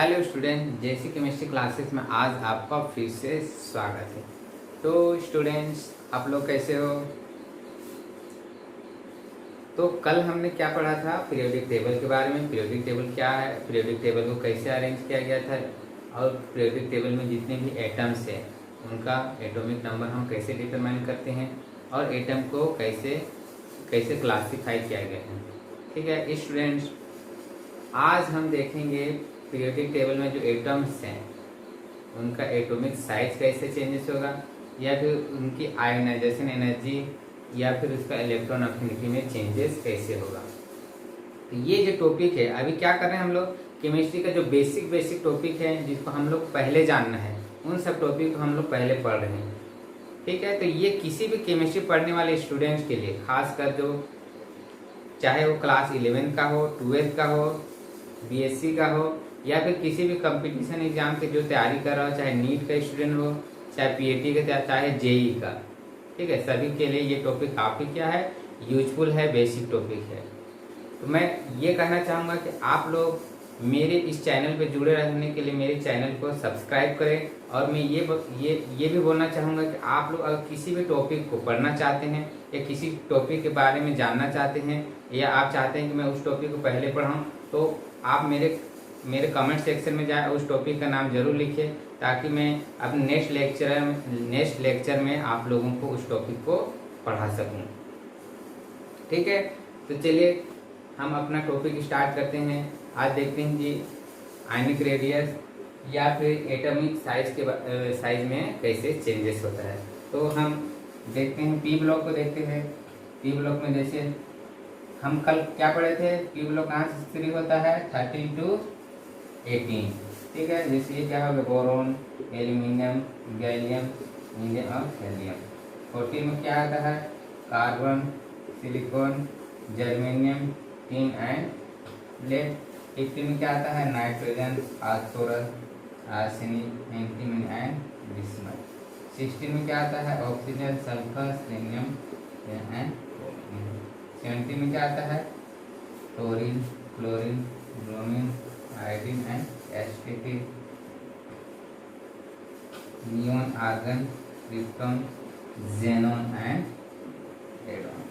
Hello student, जैसे chemistry classes में आज आपका फिर से स्वागत है। तो स्टूडेंट्स, आप लोग कैसे हो? तो कल हमने क्या पढ़ा था? पीरियोडिक टेबल के बारे में। पीरियोडिक टेबल क्या है, पीरियोडिक टेबल को कैसे अरेंज किया गया था, और पीरियोडिक टेबल में जितने भी एटम्स हैं उनका एटॉमिक नंबर हम कैसे डिटरमाइन करते हैं, और एटम को कैसे कैसे क्लासीफाई किया गया है। ठीक है स्टूडेंट्स, आज हम देखेंगे पीरियोडिक टेबल में जो एटम्स हैं उनका एटॉमिक साइज कैसे चेंजेस होगा, या फिर उनकी आयोनाइजेशन एनर्जी या फिर उसका इलेक्ट्रॉन अफिनिटी में चेंजेस कैसे होगा। तो ये जो टॉपिक है, अभी क्या कर रहे हैं हम लोग, केमिस्ट्री का जो बेसिक टॉपिक है जिसको हम लोग पहले जानना है, उन सब टॉपिक को हम लोग पहले पढ़ रहे हैं। ठीक है, तो ये किसी भी केमिस्ट्री पढ़ने वाले स्टूडेंट्स के लिए, खासकर जो चाहे वो क्लास 11 का हो, 12 का हो, बीएससी का हो, या फिर किसी भी कंपटीशन एग्जाम के जो तैयारी कर रहा हो, चाहे नीट का स्टूडेंट हो, चाहे पीएटी का, चाहे जेई का। ठीक है, सभी के लिए ये टॉपिक काफ़ी क्या है, यूजफुल है, बेसिक टॉपिक है। तो मैं ये कहना चाहूँगा कि आप लोग मेरे इस चैनल पे जुड़े रहने के लिए मेरे चैनल को सब्सक्राइब करें। और मैं ये भी बोलना चाहूँगा कि आप लोग अगर किसी भी टॉपिक को पढ़ना चाहते हैं या किसी टॉपिक के बारे में जानना चाहते हैं, या आप चाहते हैं कि मैं उस टॉपिक को पहले पढ़ाऊँ, तो आप मेरे कमेंट सेक्शन में जाए, उस टॉपिक का नाम जरूर लिखिए, ताकि मैं अपने नेक्स्ट लेक्चर में आप लोगों को उस टॉपिक को पढ़ा सकूं। ठीक है, तो चलिए हम अपना टॉपिक स्टार्ट करते हैं। आज देखते हैं कि आयनिक रेडियस या फिर एटॉमिक साइज में कैसे चेंजेस होता है। तो हम देखते हैं पी ब्लॉक को देखते हैं। पी ब्लॉक में जैसे हम कल क्या पढ़े थे, पी ब्लॉक कहाँ से शुरू होता है, 13 to 18। ठीक है, जैसे ये क्या होगा, बोरोन, एल्यूमिनियम, गैलियम, इंडियम और हेलियम। 14 में क्या आता है, carbon, silicon, germanium, tin and lead. 15 में क्या आता है, nitrogen, phosphorus, arsenic, antimony and bismuth. 16 में क्या आता है, ऑक्सीजन, सल्फर, सेलेनियम एंड 17 में क्या आता है, chlorine, chlorine, bromine, iodine and astatic, neon, argon, krypton, xenon and radon.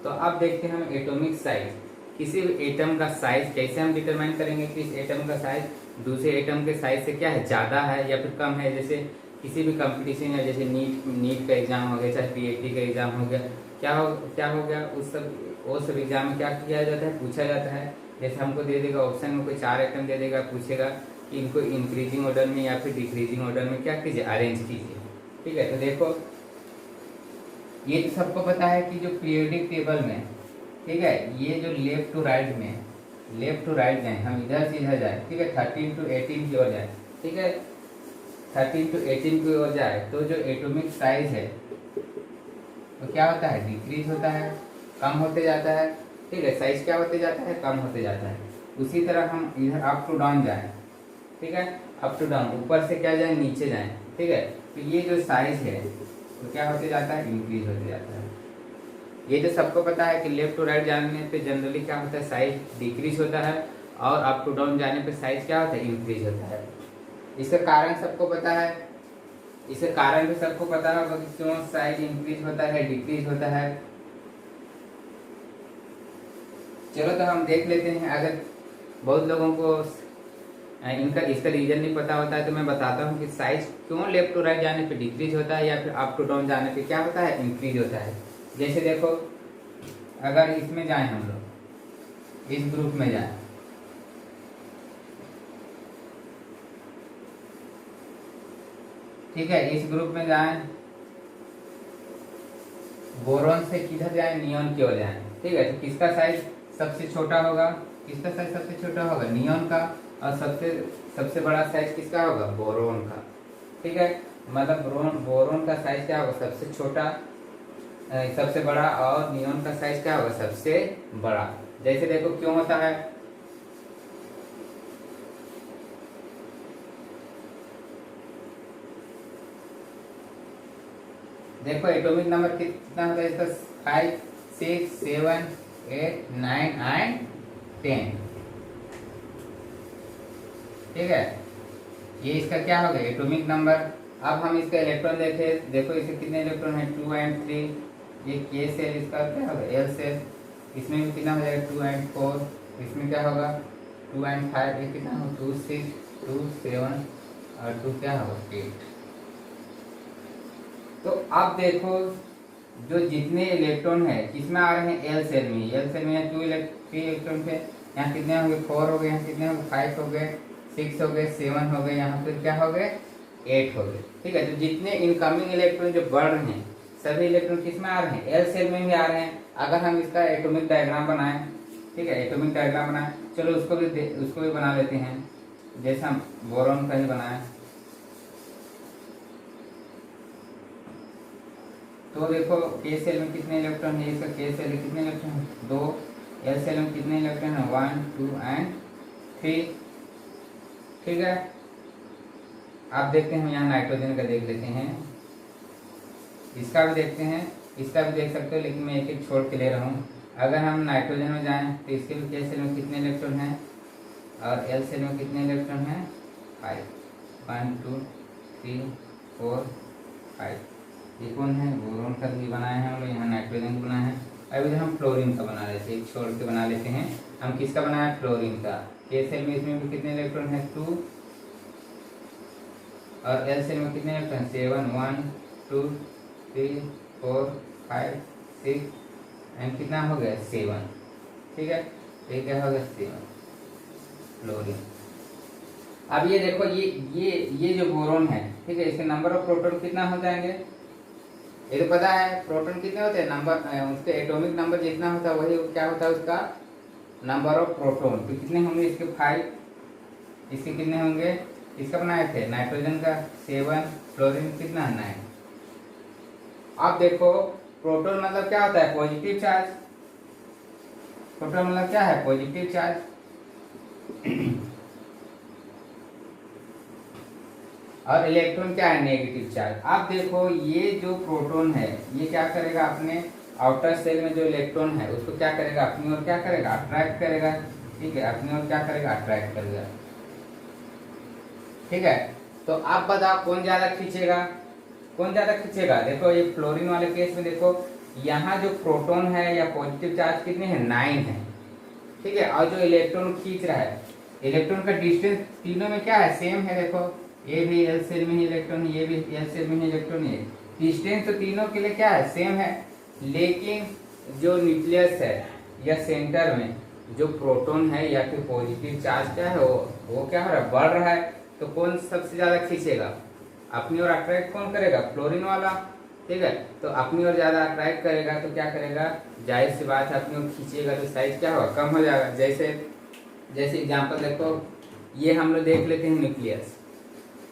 तो अब देखते हैं हम एटॉमिक साइज। किसी भी एटम का साइज कैसे हम डिटरमाइन करेंगे कि इस एटम का साइज दूसरे एटम के साइज से क्या है, ज़्यादा है या फिर कम है। जैसे किसी भी कंपटीशन है, जैसे नीट का एग्जाम हो गया, चाहे पीएटी का एग्जाम हो गया, क्या हो गया, वो सब एग्जाम में क्या किया जाता है, पूछा जाता है। जैसे हमको दे देगा ऑप्शन में कोई 4 आइटम दे देगा, पूछेगा कि इनको इंक्रीजिंग ऑर्डर में या फिर डिक्रीजिंग ऑर्डर में क्या कीजिए, अरेंज कीजिए। ठीक है, तो देखो ये तो सबको पता है कि जो पीरियोडिक टेबल में, ठीक है, ये जो लेफ्ट टू राइट जाए, हम इधर से इधर जाए, ठीक है, 13 to 18 की ओर जाए। ठीक है, 13 to 18 की ओर जाए तो जो एटॉमिक साइज है तो क्या होता है, डिक्रीज होता है, कम होते जाता है। ठीक है, साइज क्या होते जाता है, कम होते जाता है। उसी तरह हम इधर अप टू डाउन जाएं, ठीक है, अप टू डाउन, ऊपर से क्या जाए, नीचे जाएं। ठीक है, तो ये जो साइज है तो क्या होते जाता है, इंक्रीज होते जाता है। ये तो सबको पता है कि लेफ्ट टू राइट जाने पे जनरली क्या होता है, साइज डिक्रीज होता है, और अप टू डाउन जाने पे साइज क्या होता है, इंक्रीज होता है। इसका कारण सबको पता है, इसका कारण भी सबको पता होगा कि क्यों साइज इंक्रीज होता है, डिक्रीज होता है। चलो तो हम देख लेते हैं। अगर बहुत लोगों को इसका रीजन नहीं पता होता है तो मैं बताता हूँ कि साइज क्यों लेफ्ट टू राइट जाने पे डिक्रीज होता है या फिर अप टू डाउन जाने पे क्या होता है, इंक्रीज होता है। जैसे देखो, अगर इसमें जाएं हम लोग, इस ग्रुप में जाएं, ठीक है, इस ग्रुप में जाएं, बोरॉन से किधर जाएं, नियॉन की ओर जाएं। ठीक है, तो किसका साइज सबसे छोटा होगा, किसका साइज सबसे छोटा होगा, नियॉन का, और सबसे बड़ा साइज किसका होगा, बोरोन का। ठीक है, मतलब बोरोन का साइज क्या होगा, सबसे छोटा, सबसे बड़ा, और नियॉन का साइज क्या होगा, सबसे बड़ा। जैसे देखो क्यों होता है, देखो एटॉमिक नंबर कितना होता है इसका, 5, 6, 7, 8, 9 एंड 10। ठीक है, ये इसका क्या हो गया एटॉमिक नंबर। अब हम इसका इलेक्ट्रॉन देखे, देखो इसके कितने इलेक्ट्रॉन है 2 and 3। ये के सेल इसका क्या होगा एल सेल, इसमें भी कितना हो जाएगा 2 and 4। इसमें क्या होगा 2 and 5, ये कितना हो 2 6 2 7 और 2 क्या होगा 8। तो अब देखो जो जितने इलेक्ट्रॉन है किसमें आ रहे हैं एल सेल में, एल सेल में यहाँ 3 इलेक्ट्रॉन थे, यहाँ कितने हो गए 4 हो गए, यहाँ कितने हो गए 5 हो गए, 6 हो गए, 7 हो गए, यहाँ पे क्या हो गए 8 हो गए। ठीक है, तो जितने इनकमिंग इलेक्ट्रॉन जो बढ़ रहे हैं सभी इलेक्ट्रॉन किस में आ रहे हैं एल सेल में भी आ रहे हैं। अगर हम इसका एटॉमिक डायग्राम बनाएं, ठीक है एटॉमिक डायग्राम बनाएं, चलो उसको भी बना लेते हैं, जैसे हम बोरॉन का ही बनाएं। तो देखो के सेल में कितने इलेक्ट्रॉन है, इसका के सेल में कितने इलेक्ट्रॉन है 2, एल सेल में कितने इलेक्ट्रॉन है 1 2 and 3। ठीक है, आप देखते हैं हम यहाँ नाइट्रोजन का देख लेते हैं, इसका भी देखते हैं, इसका भी देख सकते हो, लेकिन मैं एक एक छोड़ के ले रहा हूँ। अगर हम नाइट्रोजन में जाएं तो इसके भी के सेल में कितने इलेक्ट्रॉन हैं और एल सेल में कितने इलेक्ट्रॉन हैं 5 1 2 3 4 5। ये कौन है बोरोन का भी बनाए हैं हम लोग, यहाँ नाइट्रोजन का बनाए हैं। अब इधर हम फ्लोरीन का बना लेते हैं, एक छोड़ के बना लेते हैं। हम किसका बनाया फ्लोरीन का, के सेल में इसमें भी कितने इलेक्ट्रॉन है 2 और एल सेल में कितने इलेक्ट्रॉन 7 1 2 3 4 5 6 एंड कितना हो गया 7। ठीक है, तो ये क्या हो गया 7 फ्लोरीन। अब ये देखो ये जो बोरोन है, ठीक है, इसके नंबर ऑफ प्रोटॉन कितना हो जाएंगे, ये तो पता है प्रोटॉन कितने होते हैं, नंबर उसके एटॉमिक नंबर जितना होता है वही क्या होता है उसका नंबर ऑफ प्रोटॉन। तो कितने होंगे इसके 5, इसके कितने होंगे, इसका बनाए थे नाइट्रोजन का 7, फ्लोरीन कितना 9। अब देखो प्रोटॉन मतलब क्या होता है पॉजिटिव चार्ज, प्रोटॉन मतलब क्या है पॉजिटिव चार्ज और इलेक्ट्रॉन क्या है नेगेटिव चार्ज। अब देखो ये जो प्रोटॉन है ये क्या करेगा अपने आउटर सेल में जो इलेक्ट्रॉन है उसको क्या करेगा अपनी ओर क्या करेगा अट्रैक्ट करेगा। ठीक है, अपनी ओर क्या करेगा अट्रैक्ट करेगा। ठीक है, तो आप बताओ कौन ज्यादा खींचेगा, कौन ज्यादा खींचेगा। देखो ये फ्लोरीन वाले केस में देखो यहाँ जो प्रोटॉन है या पॉजिटिव चार्ज कितने हैं 9 है। ठीक है, और जो इलेक्ट्रॉन खींच रहा है इलेक्ट्रॉन का डिस्टेंस तीनों में क्या है सेम है। देखो ये भी एल सेल में ही इलेक्ट्रॉन, ये भी एल सेल में ही इलेक्ट्रॉन है, डिस्टेंस तो तीनों के लिए क्या है सेम है। लेकिन जो न्यूक्लियस है या सेंटर में जो प्रोटॉन है या फिर पॉजिटिव चार्ज क्या है वो क्या हो रहा है बढ़ रहा है। तो कौन सबसे ज्यादा खींचेगा, अपनी ओर अट्रैक्ट कौन करेगा फ्लोरीन वाला। ठीक है, तो अपनी ओर ज्यादा अट्रैक्ट करेगा तो क्या करेगा जाहिर सी बात है अपनी ओर खींचेगा तो साइज क्या होगा कम हो जाएगा। जैसे एग्जांपल देखो ये हम लोग देख लेते हैं न्यूक्लियस।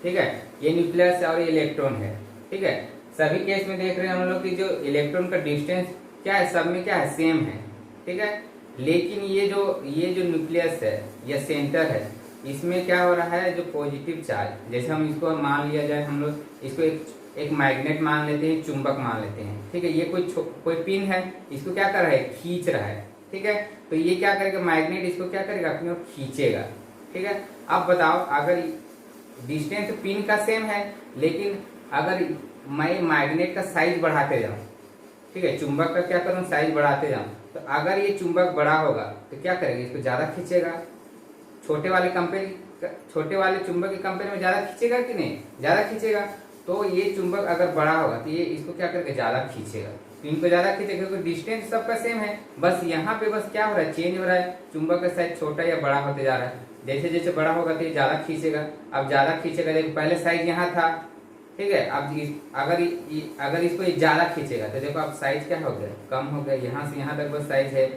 ठीक है, ये न्यूक्लियस और ये इलेक्ट्रॉन है। ठीक है, सभी केस में देख रहे हैं हम लोग कि जो इलेक्ट्रॉन का डिस्टेंस क्या है सब में क्या है सेम है। ठीक है, लेकिन ये जो न्यूक्लियस है या सेंटर है इसमें क्या हो रहा है जो पॉजिटिव चार्ज, जैसे हम इसको मान लिया जाए हम लोग इसको एक मैग्नेट मान लेते हैं, चुंबक मान लेते हैं। ठीक है, ये कोई पिन है इसको क्या कर रहा है खींच रहा है। ठीक है, तो ये क्या करेगा मैग्नेट इसको क्या करेगा अपनी ओर खींचेगा। ठीक है, अब बताओ अगर डिस्टेंस पिन का सेम है लेकिन अगर मैं मैग्नेट का साइज बढ़ाते जाऊं, ठीक है चुंबक का क्या करूं साइज बढ़ाते जाऊं, तो अगर ये चुंबक बड़ा होगा तो क्या करेगा इसको ज्यादा खींचेगा। छोटे वाले चुंबक के कंपेयर में ज्यादा खींचेगा कि नहीं, ज्यादा खींचेगा। तो ये चुंबक अगर बड़ा होगा तो ये इसको क्या करके ज्यादा खींचेगा, तो इनको ज्यादा खींचेगा क्योंकि डिस्टेंस सबका सेम है। बस यहाँ पे बस क्या हो रहा है चेंज हो रहा है, चुंबक का साइज छोटा या बड़ा होते जा रहा है। जैसे जैसे बड़ा होगा तो ये ज्यादा खींचेगा। अब ज्यादा खींचेगा, देखो पहले साइज यहाँ था। ठीक है, अब अगर इसको ये ज्यादा खींचेगा तो देखो अब साइज क्या हो गया कम हो गया, यहाँ से यहाँ तक बस साइज है।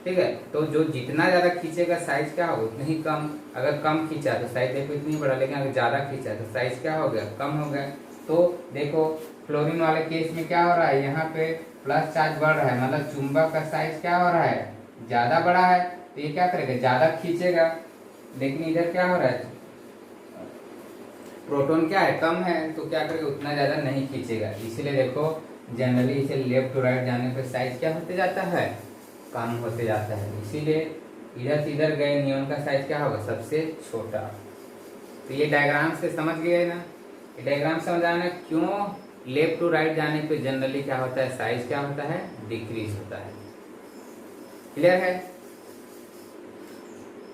ठीक है, तो जो जितना ज्यादा खींचेगा साइज क्या होगा उतना ही कम। अगर कम खींचा तो साइज देखो इतनी बड़ा, लेकिन अगर ज्यादा खींचा तो साइज क्या हो गया कम हो गया। तो देखो फ्लोरीन वाले केस में क्या हो रहा है यहाँ पे प्लस चार्ज बढ़ रहा है, मतलब चुंबक का साइज क्या हो रहा है ज्यादा बड़ा है तो ये क्या करेगा ज्यादा खींचेगा। लेकिन इधर क्या हो रहा है प्रोटॉन क्या है कम है तो क्या करेगा उतना ज्यादा नहीं खींचेगा। इसीलिए देखो जनरली इसे लेफ्ट टू राइट जाने पर साइज क्या होते जाता है कम होते जाता है। इसीलिए इधर से इधर गए नियॉन का साइज क्या होगा सबसे छोटा। तो ये डायग्राम से समझ गए ना, ये डायग्राम समझ आना क्यों लेफ्ट टू राइट जाने पे जनरली क्या होता है, साइज क्या होता है, डिक्रीज होता है। क्लियर है।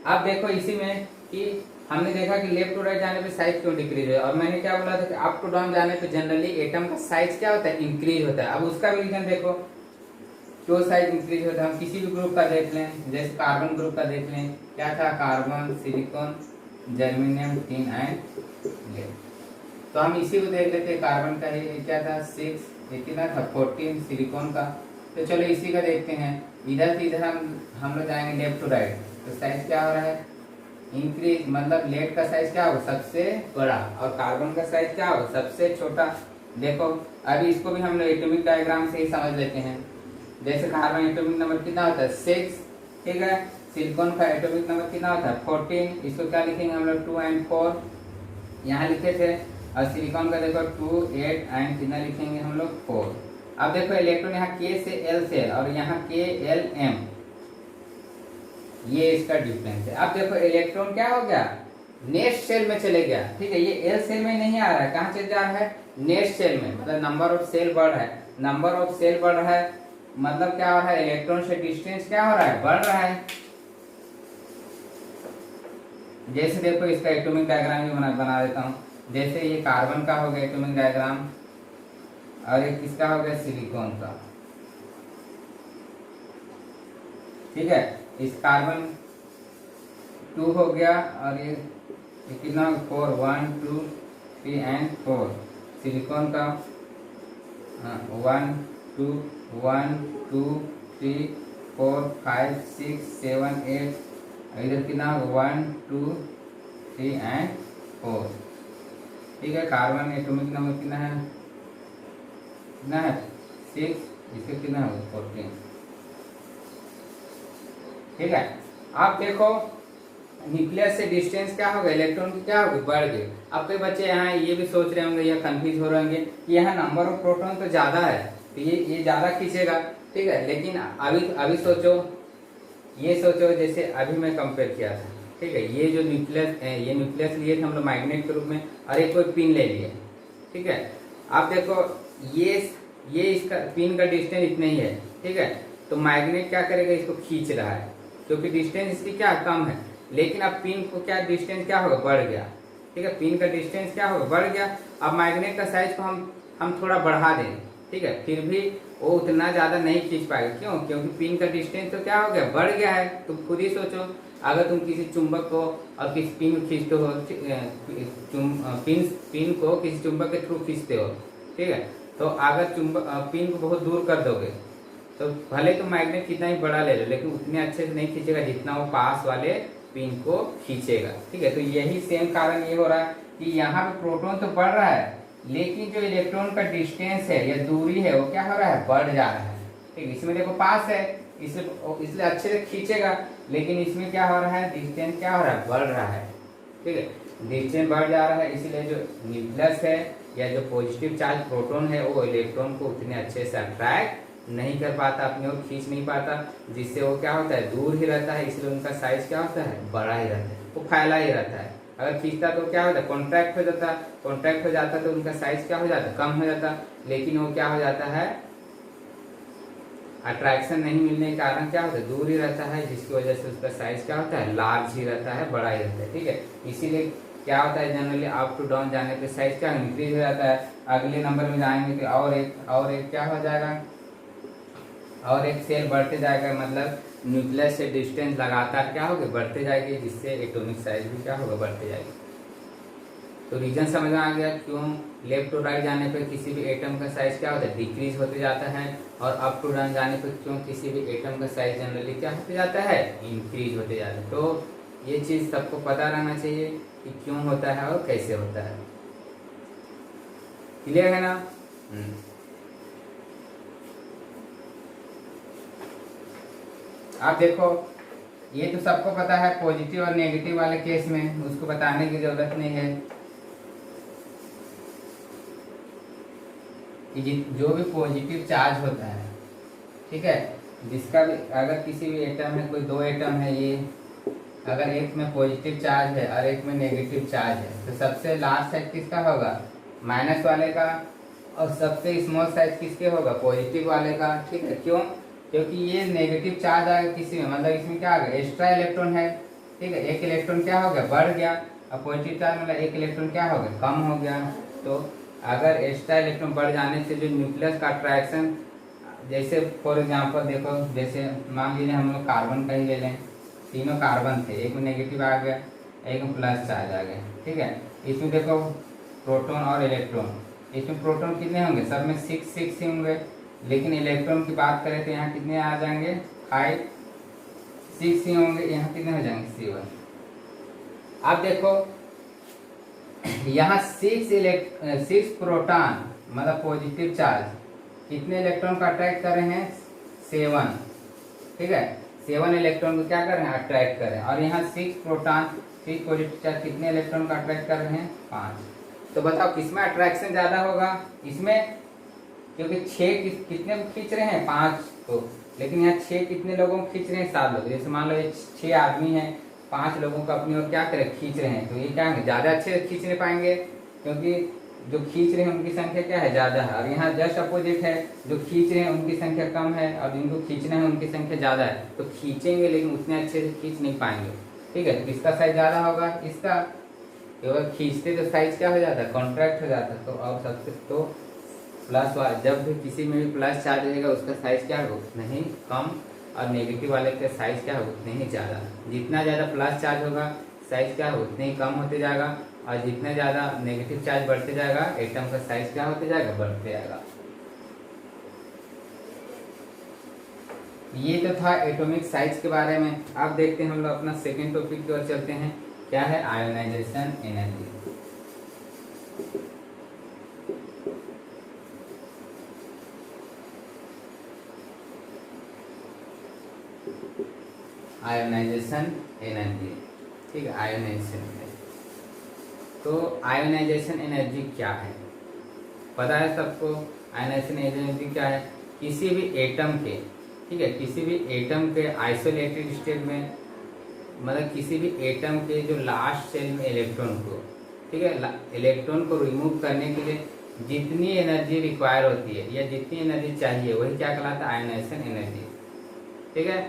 अब देखो इसी में कि हमने देखा कि लेफ्ट टू राइट जाने पे साइज क्यों डिक्रीज है, और मैंने क्या बोला था कि अप टू डाउन जाने पे जनरली एटम का साइज क्या होता है, इंक्रीज होता है। अब उसका भी रीजन देखो क्यों साइज इंक्रीज होता है। हम किसी भी ग्रुप का देख लें, जैसे कार्बन ग्रुप का देख लें, क्या था, carbon, silicon, germanium, tin and lead. तो हम इसी को देख लेते हैं, कार्बन का ये क्या था 6, ये कितना था 14, सिलिकॉन का। तो चलो इसी का देखते हैं, इधर से इधर हम लोग जाएंगे लेफ्ट टू राइट, तो साइज क्या हो रहा है, इंक्रीज, मतलब लेड का साइज क्या होगा, सबसे बड़ा, और कार्बन का साइज क्या होगा, सबसे छोटा। देखो अभी इसको भी हम लोग एटॉमिक डायग्राम से ही समझ लेते हैं। जैसे कार्बन एटॉमिक नंबर कितना होता है 6, ठीक है। सिलिकॉन का एटॉमिक नंबर कितना होता है 14, इसको क्या लिखेंगे हम लोग 2 और 4 यहाँ लिखे थे। और सिलिकॉन का देखो 2, 8 एंड कितना लिखेंगे हम लोग 4। अब देखो इलेक्ट्रॉन यहाँ K से L से और यहाँ KLM, ये इसका डिफरेंस है। अब देखो इलेक्ट्रॉन क्या हो गया, नेक्स्ट सेल में चले गया, ठीक है। ये एल सेल में नहीं आ रहा है, कहाँ चल जा रहा है, नेक्स्ट सेल में, मतलब नंबर ऑफ सेल बढ़ रहा है। नंबर ऑफ सेल बढ़ रहा है मतलब क्या हो रहा है, इलेक्ट्रॉन से डिस्टेंस क्या हो रहा है, बढ़ रहा है। जैसे देखो इसका एटॉमिक डायग्राम भी बना देता हूँ। जैसे ये कार्बन का हो गया एटॉमिक डायग्राम, और एक किसका हो गया, सिलिकॉन का, ठीक है। इस कार्बन 2 हो गया, और ये कितना 4, 1 2 3 एंड 4। सिलिकॉन का 1 2 1 2 3 4 5 6 7 8, इधर कितना 1 2 3 एंड 4, ठीक है। कार्बन एटॉमिक नंबर कितना है, 6, इसका कितना है 14, ठीक है। आप देखो न्यूक्लियस से डिस्टेंस क्या होगा, इलेक्ट्रॉन की क्या होगी, बढ़ गई। अब कोई बच्चे यहाँ ये भी सोच रहे होंगे या कंफ्यूज हो रहे होंगे कि यहाँ नंबर ऑफ प्रोटॉन तो ज्यादा है, तो ये ज्यादा खींचेगा, ठीक है। लेकिन अभी सोचो, ये सोचो जैसे अभी मैं कंपेयर किया था, ठीक है। ये जो न्यूक्लियस लिए थे हम लोग मैग्नेट के रूप में, और एक कोई पिन ले लिए, ठीक है। आप देखो ये इसका पिन का डिस्टेंस इतना ही है, ठीक है। तो मैग्नेट क्या करेगा, इसको खींच रहा है क्योंकि डिस्टेंस इसकी क्या कम है। लेकिन अब पिन को क्या डिस्टेंस क्या होगा, बढ़ गया, ठीक है। पिन का डिस्टेंस क्या होगा, बढ़ गया। अब मैग्नेट का साइज को हम थोड़ा बढ़ा दें, ठीक है, फिर भी वो उतना ज्यादा नहीं खींच पाएगा। क्यों, क्योंकि पिन का डिस्टेंस तो क्या हो गया, बढ़ गया है। तुम खुद ही सोचो, अगर तुम किसी चुंबक को और किसी पिन को खींचते हो, पिन को किसी चुंबक के थ्रू खींचते हो, ठीक है, तो अगर पिन को बहुत दूर कर दोगे तो भले तुम मैग्नेट कितना ही बड़ा ले लो, लेकिन उतने अच्छे से नहीं खींचेगा जितना वो पास वाले पिन को खींचेगा, ठीक है। तो यही सेम कारण ये हो रहा है कि यहाँ पे प्रोटॉन तो बढ़ रहा है, लेकिन जो इलेक्ट्रॉन का डिस्टेंस है या दूरी है वो क्या हो रहा है, बढ़ जा रहा है, ठीक। इसमें देखो पास है, इसलिए अच्छे से खींचेगा, लेकिन इसमें क्या हो रहा है, डिस्टेंस क्या हो रहा है, बढ़ रहा है, ठीक है। डिस्टेंस बढ़ जा रहा है, इसलिए जो न्यूक्लियस है या जो पॉजिटिव चार्ज प्रोटॉन है वो इलेक्ट्रॉन को उतने अच्छे से अट्रैक्ट नहीं कर पाता, अपनी ओर खींच नहीं पाता, जिससे वो क्या होता है, दूर ही रहता है। इसलिए उनका साइज क्या होता है, बड़ा ही रहता है, वो फैला ही रहता है। अगर खींचता तो क्या होता है, कॉन्ट्रैक्ट हो जाता, कॉन्ट्रैक्ट हो जाता तो उनका साइज क्या हो जाता, कम हो जाता। लेकिन वो क्या हो जाता है, अट्रैक्शन नहीं मिलने के कारण क्या होता है, दूर ही रहता है, जिसकी वजह से उसका साइज क्या होता है, लार्ज ही रहता है, बड़ा ही रहता है, ठीक है। इसीलिए क्या होता है, जनरली अप टू डाउन जाने पे साइज क्या इंक्रीज हो जाता है। अगले नंबर में जाएंगे तो और एक क्या हो जाएगा, और एक सेल बढ़ते जाएगा, मतलब न्यूक्लियस से डिस्टेंस लगातार क्या होगा, बढ़ते जाएगी, जिससे एटॉमिक साइज भी क्या होगा, बढ़ते जाएगी। तो रीजन समझ में आ गया क्यों लेफ्ट टू राइट जाने पे किसी भी एटम का साइज क्या होता है, डिक्रीज होते जाता है, और अप टू डाउन जाने पे क्यों किसी भी एटम का साइज जनरली क्या होते जाता है, इंक्रीज होते जाता है। तो ये चीज सबको पता रहना चाहिए कि क्यों होता है और कैसे होता है। क्लियर है ना। आप देखो ये तो सबको पता है, पॉजिटिव और नेगेटिव वाले केस में उसको बताने की जरूरत नहीं है कि जो भी पॉजिटिव चार्ज होता है, ठीक है, जिसका भी अगर किसी भी एटम में कोई 2 एटम है, ये अगर एक में पॉजिटिव चार्ज है और एक में नेगेटिव चार्ज है तो सबसे लार्ज साइज किसका होगा, माइनस वाले का, और सबसे स्मॉल साइज किसके होगा, पॉजिटिव वाले का। ठीक है, क्यों, क्योंकि ये नेगेटिव चार्ज आ गया किसी में, मतलब इसमें क्या आ गया, एक्स्ट्रा इलेक्ट्रॉन है। ठीक है, एक इलेक्ट्रॉन क्या हो गया, बढ़ गया, और पॉजिटिव चार्ज मतलब एक इलेक्ट्रॉन क्या हो गया, कम हो गया। तो अगर एक्स्ट्रा इलेक्ट्रॉन बढ़ जाने से जो न्यूक्लियस का अट्रैक्शन, जैसे फॉर एग्जांपल देखो, जैसे मान लीजिए हम लोग कार्बन का ही ले लें, तीनों कार्बन थे, एक में नेगेटिव आ गया, एक में प्लस चार्ज आ गया। ठीक है, इसमें देखो प्रोटॉन और इलेक्ट्रॉन, इसमें प्रोटॉन कितने होंगे, सब में 6 6 ही होंगे, लेकिन इलेक्ट्रॉन की बात करें तो यहाँ कितने आ जाएंगे, 5 6 ही होंगे, यहाँ कितने हो जाएंगे, 7। अब देखो यहाँ 6 प्रोटॉन मतलब पॉजिटिव चार्ज कितने इलेक्ट्रॉन को अट्रैक्ट कर रहे हैं, 7। ठीक है, 7 इलेक्ट्रॉन को क्या कर रहे हैं, अट्रैक्ट कर रहे हैं, और यहाँ 6 प्रोटॉन 6 पॉजिटिव चार्ज कितने इलेक्ट्रॉन को अट्रैक्ट कर रहे हैं, 5। तो बताओ किसमें अट्रैक्शन ज्यादा होगा, इसमें, क्योंकि 6 कितने को खींच रहे हैं, 5 को, लेकिन यहाँ 6 कितने लोगों को खींच रहे हैं, 7 लोग। जैसे मान लो ये 6 आदमी हैं, 5 लोगों को अपनी ओर क्या करें, खींच रहे हैं, तो ये क्या है, ज्यादा अच्छे से खींच नहीं पाएंगे, क्योंकि जो खींच रहे हैं उनकी संख्या क्या है, ज्यादा है, और यहाँ जस्ट अपोजिट है, जो खींच रहे हैं उनकी संख्या कम है और जिनको खींचना है उनकी संख्या ज्यादा है, तो खींचेंगे लेकिन उतने अच्छे से खींच नहीं पाएंगे। ठीक है, तो किसका साइज ज्यादा होगा, इसका, केवल खींचते तो साइज क्या हो जाता है, कॉन्ट्रैक्ट हो जाता है। तो अब सबसे तो प्लस वाला, जब भी किसी में भी प्लस चार्ज रहेगा उसका साइज क्या होगा, उतना ही कम, और नेगेटिव वाले का साइज क्या होगा, उतने ही ज्यादा। जितना ज्यादा प्लस चार्ज होगा साइज क्या होगा, उतने ही कम होते जाएगा, और जितना ज्यादा नेगेटिव चार्ज बढ़ते जाएगा एटम का साइज क्या होते जाएगा, बढ़ते जाएगा। ये तो था एटॉमिक साइज के बारे में। अब देखते हैं हम लोग अपना सेकेंड टॉपिक की ओर चलते हैं, क्या है, आयोनाइजेशन एनर्जी। Ionisation energy. ठीक है, आयोनाइजेशन एनर्जी, तो आयोनाइजेशन एनर्जी क्या है, पता है सबको। आयोनाइजेशन एनर्जी क्या है, किसी भी एटम के, ठीक है, किसी भी एटम के आइसोलेटेड स्टेट में, मतलब किसी भी एटम के जो लास्ट सेल में इलेक्ट्रॉन को, ठीक है, इलेक्ट्रॉन को रिमूव करने के लिए जितनी एनर्जी रिक्वायर होती है या जितनी एनर्जी चाहिए वही क्या कहलाता है, आयोनाइजेशन एनर्जी। ठीक है,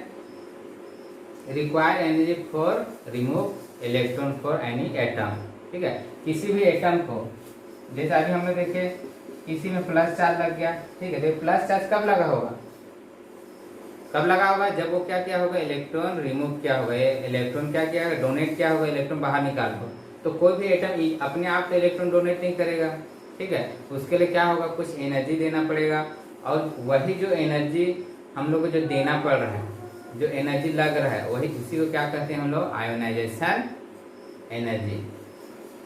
require energy for remove electron for any atom. ठीक है, किसी भी एटम को, जैसे अभी हमने देखे किसी में प्लस चार्ज लग गया, ठीक है, तो प्लस चार्ज कब लगा होगा, कब लगा होगा, जब वो क्या किया होगा, इलेक्ट्रॉन रिमूव किया होगा, इलेक्ट्रॉन क्या किया होगा, डोनेट किया होगा, इलेक्ट्रॉन बाहर निकाल होगा। तो कोई भी एटम अपने आप तो इलेक्ट्रॉन डोनेट नहीं करेगा। ठीक है, उसके लिए क्या होगा, कुछ एनर्जी देना पड़ेगा, और वही जो एनर्जी हम लोग को जो देना पड़ रहा है, जो एनर्जी लग रहा है, वही उसी को क्या कहते हैं हम लोग, आयोनाइजेशन एनर्जी।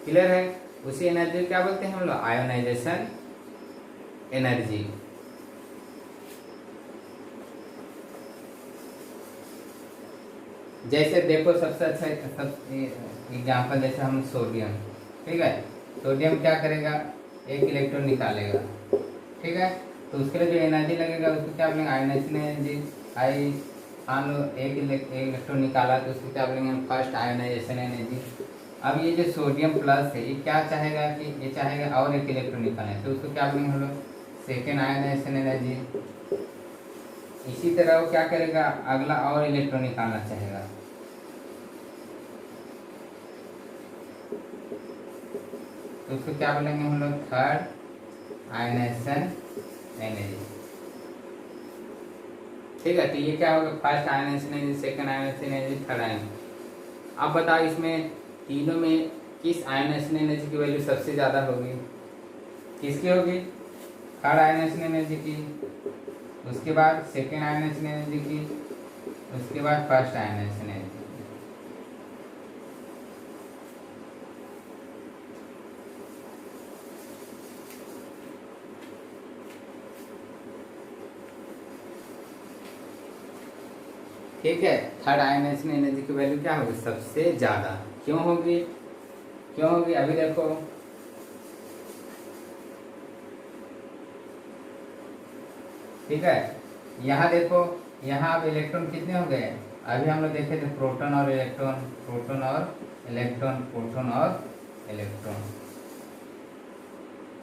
क्लियर है, उसी एनर्जी को क्या बोलते हैं हम लोग, आयोनाइजेशन एनर्जी। जैसे देखो सबसे अच्छा एग्जाम्पल, जैसे हम सोडियम, ठीक है, सोडियम क्या करेगा, एक इलेक्ट्रॉन निकालेगा। ठीक है, तो उसके लिए जो एनर्जी लगेगा उसको क्या बोलेंगे, आयोनाइजेशन एनर्जी। आई मान लो एक इलेक्ट्रॉन निकाला तो उसको क्या बोलेंगे, फर्स्ट आयोनाइजेशन एनर्जी। अब ये जो सोडियम प्लस है ये क्या चाहेगा कि ये चाहेगा और एक इलेक्ट्रॉन निकालें, तो उसको क्या बोलेंगे हम लोग, सेकेंड आयोनाइजेशन एनर्जी। इसी तरह वो क्या करेगा, अगला और इलेक्ट्रॉन निकालना चाहेगा, तो उसको क्या बोलेंगे हम लोग, थर्ड आयोनाइजेशन एनर्जी। ठीक है, तो ये क्या होगा, first ionisation energy, second ionisation energy, third ionisation. अब बताओ इसमें तीनों में किस आयोनाइजेशन एनर्जी की वैल्यू सबसे ज्यादा होगी, किसकी होगी, थर्ड आयोनाइजेशन एनर्जी की, उसके बाद सेकेंड आयोनाइजेशन एनर्जी की, उसके बाद फर्स्ट आयोनाइजेशन एनर्जी। ठीक है, थर्ड आयोनाइजेशन एनर्जी की वैल्यू क्या होगी, सबसे ज्यादा। क्यों होगी, क्यों होगी, अभी देखो ठीक है, यहाँ देखो, यहाँ अब इलेक्ट्रॉन कितने हो गए, अभी हम लोग देखे थे प्रोटॉन और इलेक्ट्रॉन, प्रोटॉन और इलेक्ट्रॉन, प्रोटॉन और इलेक्ट्रॉन।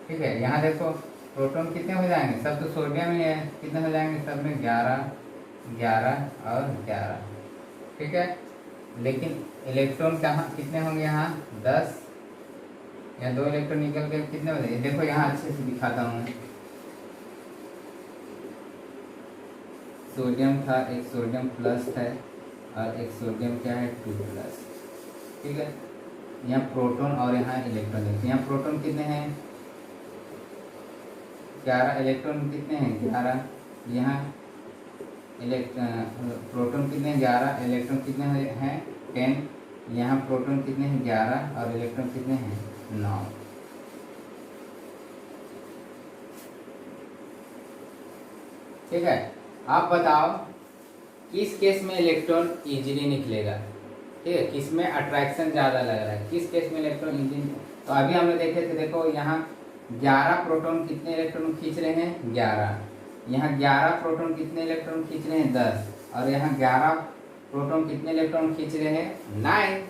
ठीक है, यहाँ देखो प्रोटॉन कितने हो जाएंगे, सब तो सोडियम ही है, कितने हो जाएंगे सब में 11, 11 और 11। ठीक है, लेकिन इलेक्ट्रॉन कहाँ कितने होंगे, यहाँ 10, या 2 इलेक्ट्रॉन निकल के कितने हो जाएंगे, देखो यहाँ अच्छे से दिखाता हूँ। सोडियम था, एक सोडियम प्लस है और एक सोडियम क्या है 2 प्लस। ठीक है, यहाँ प्रोटॉन और यहाँ इलेक्ट्रॉन देखिए, यहाँ प्रोटॉन कितने हैं 11, इलेक्ट्रॉन कितने हैं 11, यहाँ प्रोटॉन कितने हैं 11, इलेक्ट्रॉन कितने हैं 10, यहाँ प्रोटॉन कितने हैं 11 और इलेक्ट्रॉन कितने हैं 9। ठीक है, आप बताओ किस केस में इलेक्ट्रॉन इजीली निकलेगा। ठीक है, किस में अट्रैक्शन ज़्यादा लग रहा है, किस केस में इलेक्ट्रॉन इजीली। तो अभी हमने देखे थे, देखो यहाँ 11 प्रोटॉन कितने इलेक्ट्रॉन खींच रहे हैं 11, यहाँ 11 प्रोटॉन कितने इलेक्ट्रॉन खींच रहे हैं 10, और यहाँ 11 प्रोटॉन कितने इलेक्ट्रॉन खींच रहे हैं 9।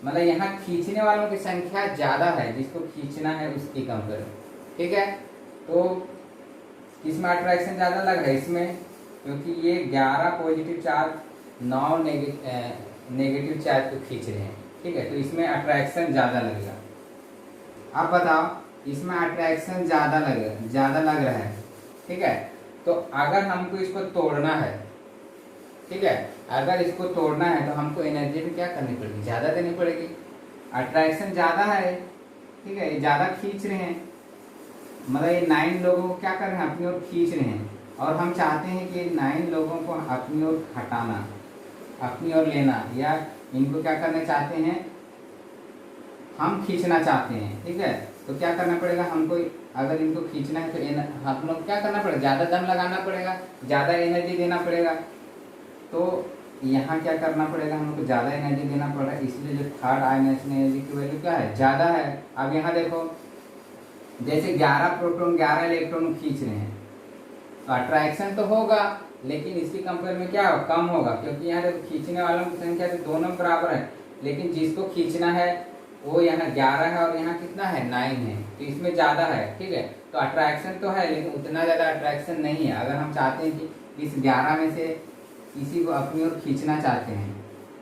मतलब यहाँ खींचने वालों की संख्या ज़्यादा है, जिसको खींचना है उसकी कंपेयर। ठीक है, तो इसमें अट्रैक्शन ज़्यादा लग रहा है इसमें, क्योंकि ये 11 पॉजिटिव चार्ज 9 नेगेटिव चार्ज को खींच रहे हैं। ठीक है, तो इसमें अट्रैक्शन ज़्यादा लगेगा। आप बताओ, इसमें अट्रैक्शन ज़्यादा लग रहा है। ठीक है, तो अगर हमको इसको तोड़ना है, ठीक है, अगर इसको तोड़ना है तो हमको एनर्जी भी क्या करनी पड़ेगी, ज़्यादा देनी पड़ेगी। अट्रैक्शन ज़्यादा है, ठीक है, ये ज़्यादा खींच रहे हैं, मतलब ये 9 लोगों को क्या कर रहे हैं अपनी ओर खींच रहे हैं, और हम चाहते हैं कि 9 लोगों को अपनी ओर हटाना, अपनी ओर लेना, या इनको क्या करना चाहते हैं, हम खींचना चाहते हैं। ठीक है, तो क्या करना पड़ेगा हमको, अगर इनको खींचना है तो हम लोग क्या करना पड़ेगा, ज़्यादा दम लगाना पड़ेगा, ज़्यादा एनर्जी देना पड़ेगा। तो यहाँ क्या करना पड़ेगा, हमको ज़्यादा एनर्जी देना पड़ेगा, इसलिए जो थर्ड आयनाइजेशन एनर्जी की वैल्यू क्या है, ज़्यादा है। अब यहाँ देखो, जैसे 11 प्रोटॉन 11 इलेक्ट्रॉन खींच रहे हैं, तो अट्रैक्शन तो होगा, लेकिन इसकी कंपेयर में क्या होगा, कम होगा, क्योंकि यहाँ देखो खींचने वालों की संख्या तो दोनों बराबर है, लेकिन जिसको खींचना है वो यहाँ 11 है और यहाँ कितना है 9 है, तो इसमें ज़्यादा है। ठीक है, तो अट्रैक्शन तो है, लेकिन उतना ज़्यादा अट्रैक्शन नहीं है। अगर हम चाहते हैं कि इस 11 में से किसी को अपनी ओर खींचना चाहते हैं,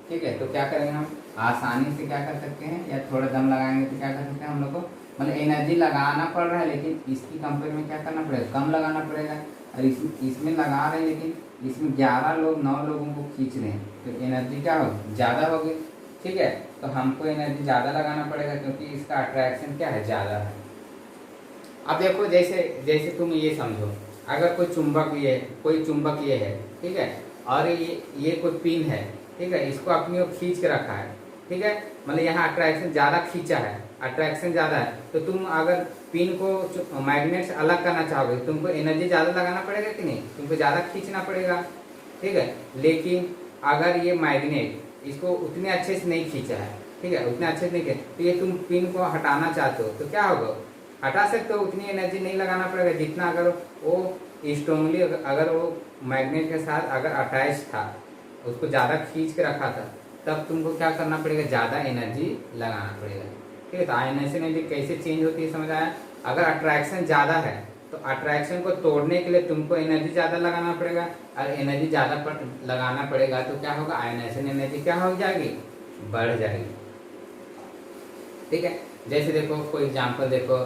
ठीक है, तो क्या करेंगे, हम आसानी से क्या कर सकते हैं, या थोड़ा दम लगाएंगे तो क्या कर सकते हैं हम लोग को, मतलब एनर्जी लगाना पड़ रहा है, लेकिन इसकी कंपेयर में क्या करना पड़ेगा, कम लगाना पड़ेगा। और इसमें लगा रहे हैं, लेकिन इसमें 11 लोग 9 लोगों को खींच रहे हैं, तो एनर्जी क्या होगी, ज़्यादा होगी। ठीक है, तो हमको एनर्जी ज़्यादा लगाना पड़ेगा, क्योंकि इसका अट्रैक्शन क्या है, ज़्यादा है। अब देखो, जैसे तुम ये समझो, अगर कोई चुंबक ये है, ठीक है, और ये कोई पिन है, ठीक है, इसको अपनी ओर खींच के रखा है। ठीक है, मतलब यहाँ अट्रैक्शन ज़्यादा खींचा है, अट्रैक्शन ज़्यादा है, तो तुम अगर पिन को मैग्नेट से अलग करना चाहोगे, तुमको एनर्जी ज़्यादा लगाना पड़ेगा कि नहीं, तुमको ज़्यादा खींचना पड़ेगा। ठीक है, लेकिन अगर ये मैग्नेट इसको उतने अच्छे से नहीं खींचा है, ठीक है, उतने अच्छे से नहीं खींचा, तो ये तुम पिन को हटाना चाहते हो तो क्या होगा, हटा सकते हो, उतनी एनर्जी नहीं लगाना पड़ेगा जितना अगर वो स्ट्रांगली, अगर वो मैग्नेट के साथ अगर अटैच था, उसको ज़्यादा खींच के रखा था, तब तुमको क्या करना पड़ेगा, ज़्यादा एनर्जी लगाना पड़ेगा। ठीक है, तो आयनाइजेशन एनर्जी कैसे चेंज होती है समझ आया। अगर अट्रैक्शन ज़्यादा है तो अट्रैक्शन को तोड़ने के लिए तुमको एनर्जी ज़्यादा लगाना पड़ेगा, और एनर्जी ज़्यादा लगाना पड़ेगा तो क्या होगा, आयनाइजेशन एनर्जी क्या हो जाएगी, बढ़ जाएगी। ठीक है, जैसे देखो कोई एग्जांपल देखो,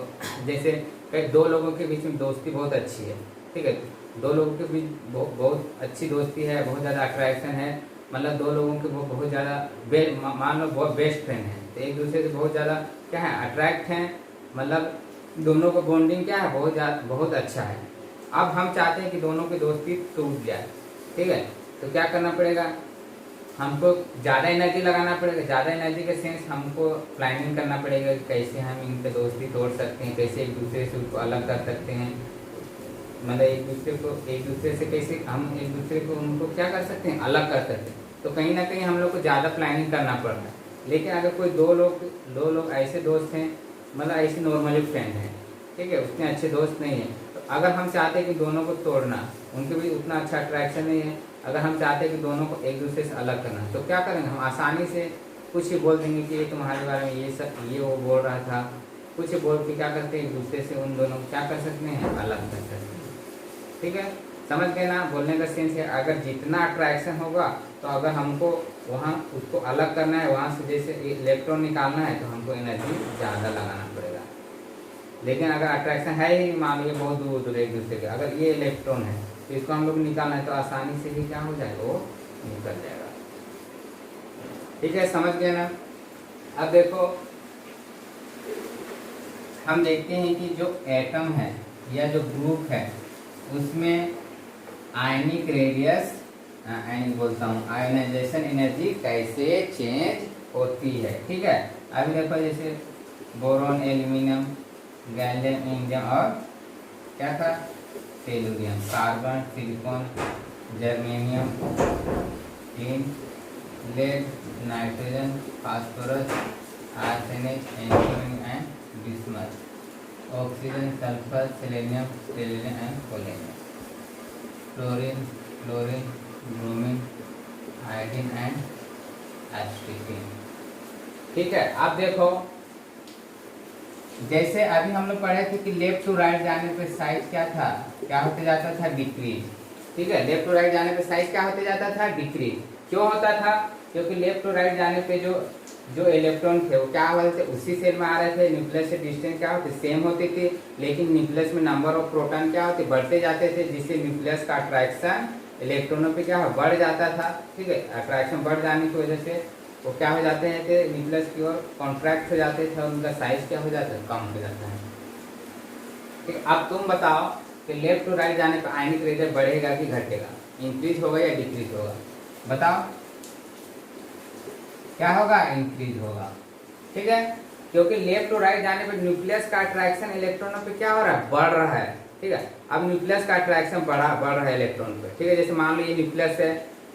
जैसे कई 2 लोगों के बीच में दोस्ती बहुत अच्छी है, ठीक है, 2 लोगों के बीच बहुत अच्छी दोस्ती है, बहुत ज़्यादा अट्रैक्शन है, मतलब 2 लोगों के बहुत ज़्यादा मान लो बहुत बेस्ट फ्रेंड हैं, तो एक दूसरे से बहुत ज़्यादा क्या है, अट्रैक्ट हैं, मतलब दोनों का बॉन्डिंग क्या है, बहुत अच्छा है। अब हम चाहते हैं कि दोनों की दोस्ती टूट जाए। ठीक है, तो क्या करना पड़ेगा, हमको ज़्यादा एनर्जी लगाना पड़ेगा, ज़्यादा एनर्जी के सेंस हमको प्लानिंग करना पड़ेगा कि कैसे हम इनके दोस्ती तोड़ सकते हैं, कैसे एक दूसरे से उनको अलग कर सकते हैं, मतलब एक दूसरे से कैसे हम एक दूसरे को उनको क्या कर सकते हैं, अलग कर सकते हैं। तो कहीं ना कहीं हम लोग को ज़्यादा प्लानिंग करना पड़ रहा है। लेकिन अगर कोई दो लोग ऐसे दोस्त हैं, मतलब ऐसे नॉर्मली फ्रेंड हैं, ठीक है, उतने अच्छे दोस्त नहीं हैं, तो अगर हम चाहते हैं कि दोनों को तोड़ना, उनके भी उतना अच्छा अट्रैक्शन नहीं है, अगर हम चाहते हैं कि दोनों को एक दूसरे से अलग करना, तो क्या करेंगे, हम आसानी से कुछ ही बोल देंगे कि ये तुम्हारे बारे में ये सब ये वो बोल रहा था, कुछ ही बोल के क्या करते हैं एक दूसरे से उन दोनों को क्या कर सकते हैं, अलग कर सकते हैं। ठीक है, समझ गए ना बोलने का सेंस है। अगर जितना अट्रैक्शन होगा तो अगर हमको वहाँ उसको अलग करना है, वहाँ से जैसे इलेक्ट्रॉन निकालना है तो हमको एनर्जी ज़्यादा लगाना पड़ेगा। लेकिन अगर अट्रैक्शन है ही, मान लीजिए बहुत दूर दूर एक दूसरे के, अगर ये इलेक्ट्रॉन है तो इसको हम लोग निकालना है तो आसानी से ही क्या हो जाएगा, वो निकल जाएगा। ठीक है, समझ गए ना। अब देखो हम देखते हैं कि जो एटम है या जो ग्रुप है उसमें आयनिक रेडियस बोलता हूँ आयोनाइजेशन एनर्जी कैसे चेंज होती है। ठीक है, अभी देखो जैसे बोरॉन, एल्यूमिनियम, गैलियम, इंडियम और क्या था, tellurium, carbon, silicon, germanium, tin, lead, nitrogen, phosphorus, arsenic, antimony and bismuth, oxygen, sulphur, selenium, tellurium and polonium, chlorine, chlorine, bromine, iodine and astatine. ठीक है, आप देखो जैसे अभी हम लोग पढ़े थे कि लेफ्ट टू राइट जाने पे साइज क्या था, क्या होते जाता था, डिक्रीज। ठीक है, लेफ्ट टू राइट जाने पे साइज क्या होते जाता था, डिक्रीज। क्यों होता था, क्योंकि लेफ्ट टू राइट जाने पे जो इलेक्ट्रॉन थे वो क्या होते थे, उसी सेल में आ रहे थे, न्यूक्लियस से डिस्टेंस क्या होती सेम होती थी, लेकिन न्यूक्लियस में नंबर ऑफ प्रोटॉन क्या होते बढ़ते जाते थे, जिससे न्यूक्लियस का अट्रैक्शन इलेक्ट्रॉनों पे क्या बढ़ जाता था। ठीक है, अट्रैक्शन बढ़ जाने की वजह से वो क्या हो जाते हैं कि न्यूक्लियस की ओर कॉन्ट्रैक्ट हो जाते थे और उनका साइज क्या हो जाता है, कम हो जाता है। ठीक, अब तुम बताओ कि लेफ्ट टू राइट जाने पर आयनिक रेडियस बढ़ेगा कि घटेगा, इंक्रीज होगा या डिक्रीज होगा, बताओ क्या होगा, इंक्रीज होगा। ठीक है, क्योंकि लेफ्ट टू राइट जाने पर न्यूक्लियस का अट्रैक्शन इलेक्ट्रॉनों पे क्या हो रहा है, बढ़ रहा है। ठीक है, अब न्यूक्लियस का अट्रैक्शन बढ़ रहा है इलेक्ट्रॉन पे। ठीक है, जैसे मान लो ये न्यूक्लियस है,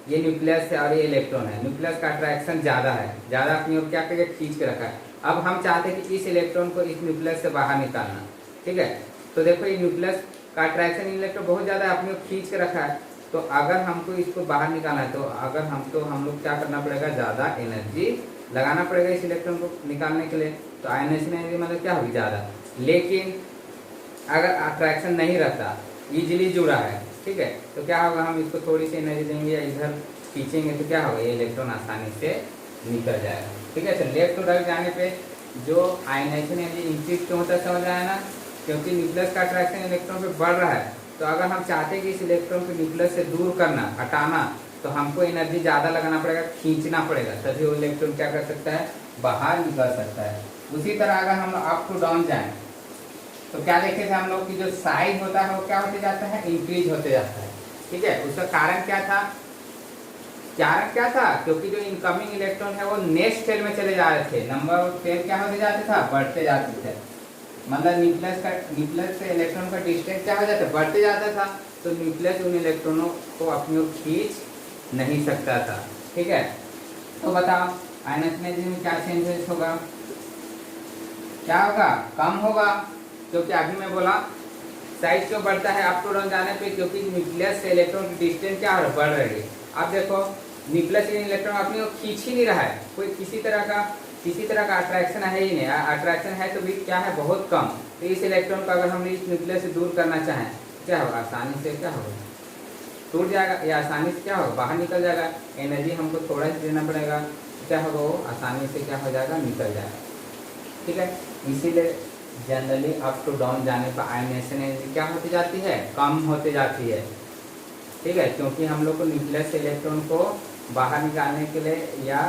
ये न्यूक्लियस है और ये इलेक्ट्रॉन है, न्यूक्लियस का अट्रैक्शन ज़्यादा है, ज़्यादा अपनी ओर क्या करके खींच के रखा है। अब हम चाहते हैं कि इस इलेक्ट्रॉन को इस न्यूक्लियस से बाहर निकालना। ठीक है, तो देखो ये न्यूक्लियस का अट्रैक्शन इलेक्ट्रॉन बहुत ज़्यादा अपनी ओर खींच के रखा है, तो अगर हमको इसको बाहर निकालना है तो अगर हम लोग क्या करना पड़ेगा, ज़्यादा एनर्जी लगाना पड़ेगा इस इलेक्ट्रॉन को निकालने के लिए। तो आयनेशन एनर्जी मतलब क्या होगी, ज़्यादा। लेकिन अगर अट्रैक्शन नहीं रहता, इजीली जुड़ा है, ठीक है, तो क्या होगा, हम इसको थोड़ी सी एनर्जी देंगे या इधर खींचेंगे तो क्या होगा, ये इलेक्ट्रॉन आसानी से निकल जाएगा। ठीक है, तो लेफ्ट टू राइट जाने पे जो आयनाइजेशन एनर्जी इंक्रीज क्यों होता है, समझ आया ना, क्योंकि न्यूक्लियस का अट्रैक्शन इलेक्ट्रॉन पे बढ़ रहा है। तो अगर हम चाहते हैं कि इस इलेक्ट्रॉन को न्यूक्लियस से दूर करना, हटाना, तो हमको एनर्जी ज़्यादा लगाना पड़ेगा, खींचना पड़ेगा, तभी वो इलेक्ट्रॉन क्या कर सकता है, बाहर निकल सकता है। उसी तरह अगर हम अप टू डाउन जाएं तो क्या देखे थे हम लोग की जो साइज होता है वो क्या होते जाता है, इंक्रीज होते जाता है। ठीक है, उसका कारण क्या था, क्योंकि जो इनकमिंग इलेक्ट्रॉन है वो नेक्स्ट सेल में चले जा रहे थे, नंबर ऑफ सेल क्या होते जाते था, बढ़ते जाते थे। मतलब न्यूक्लियस से इलेक्ट्रॉन का डिस्टेंस क्या हो जाता है, बढ़ते जाता था, तो न्यूक्लियस उन इलेक्ट्रॉनों को अपनी ओर खींच नहीं सकता था। ठीक है, तो बताओ आयनाइजेशन एनर्जी में क्या चेंजेस होगा, क्या होगा, कम होगा। क्योंकि अभी मैं बोला साइज क्यों बढ़ता है अप टू डाउन जाने पे, क्योंकि न्यूक्लियस से इलेक्ट्रॉन की डिस्टेंस क्या हो रहा है, बढ़ रही है। अब देखो न्यूक्लियस इलेक्ट्रॉन अपनी ओर खींच ही नहीं रहा है, कोई किसी तरह का अट्रैक्शन है ही नहीं, अट्रैक्शन है तो भी क्या है, बहुत कम। तो इस इलेक्ट्रॉन को अगर हम इस न्यूक्लियस से दूर करना चाहें क्या होगा, आसानी से क्या होगा, टूट जाएगा या आसानी से क्या होगा, बाहर निकल जाएगा। एनर्जी हमको थोड़ा सा देना पड़ेगा, क्या होगा, वो आसानी से क्या हो जाएगा, निकल जाएगा। ठीक है, इसीलिए जनरली अप टू डाउन जाने पर आयनाइजेशन एनर्जी क्या होती जाती है, कम होती जाती है। ठीक है, क्योंकि हम लोग को न्यूक्लियस से इलेक्ट्रॉन को बाहर निकालने के लिए या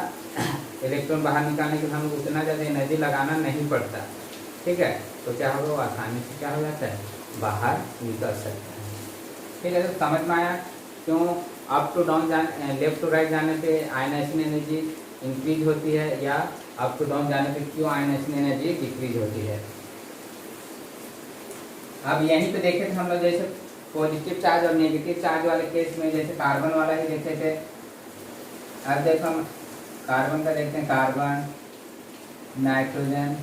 इलेक्ट्रॉन बाहर निकालने के लिए हम उतना ज़्यादा एनर्जी लगाना नहीं पड़ता। ठीक है, तो क्या होगा, वो आसानी से क्या हो जाता है, बाहर निकल सकता है। ठीक है, तो समझ में आया क्यों up to down left to right जाने पे आयनाइजेशन एनर्जी इंक्रीज होती है या अप टू डाउन जाने पे क्यों आयनाइजेशन एनर्जी डिक्रीज होती है। अब यहीं पे देखे थे हम लोग जैसे पॉजिटिव चार्ज और नेगेटिव चार्ज वाले केस में, जैसे कार्बन वाला ही देखे थे। अब देखो हम कार्बन का देखते हैं, कार्बन, नाइट्रोजन,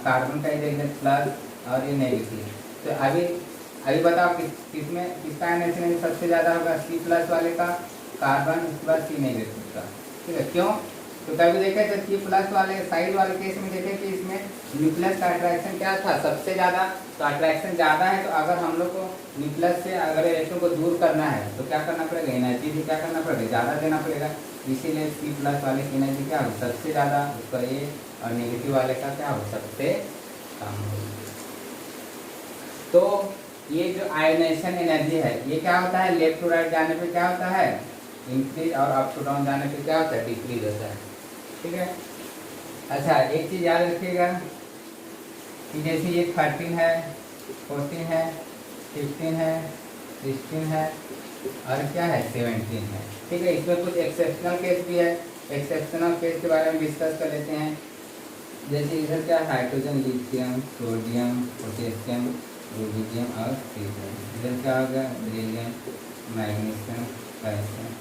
कार्बन का ही देखते हैं प्लस और ये नेगेटिव। तो अभी बताओ किसका आयनाइजेशन सबसे ज़्यादा होगा, C+ वाले का कार्बन, उसके बाद C-, ठीक है। क्यों? तो कभी देखे तो C+ वाले साइड वाले केस में देखे कि इसमें न्यूक्लियस का अट्रैक्शन क्या था, सबसे ज़्यादा। तो अट्रैक्शन ज़्यादा है, तो अगर हम लोग को न्यूक्लियस से अगर इलेक्ट्रॉन को दूर करना है तो क्या करना पड़ेगा, एनर्जी भी क्या करना पड़ेगा, ज़्यादा देना पड़ेगा। इसीलिए C+ वाले की एनर्जी क्या हो, सबसे ज़्यादा, उसका ये, और नेगेटिव वाले का क्या हो, सबसे कम हो। तो ये जो आयोनाइजेशन एनर्जी है, ये क्या होता है, लेफ्ट टू राइट जाने पे क्या होता है, इंक्रीज, और अप टू डाउन जाने पे क्या होता है, डिक्रीज होता है, ठीक है। अच्छा, एक चीज़ याद रखिएगा कि जैसे ये 13 है, 14 है, 15 है, 16 है, और क्या है, 17 है, ठीक है। इसमें कुछ एक्सेप्शनल केस भी है, एक्सेप्शनल केस के बारे में डिस्कस कर लेते हैं। जैसे इधर क्या है, hydrogen, lithium, sodium, potassium, rubidium और सीजियम। इधर क्या होगा, beryllium, magnesium, calcium,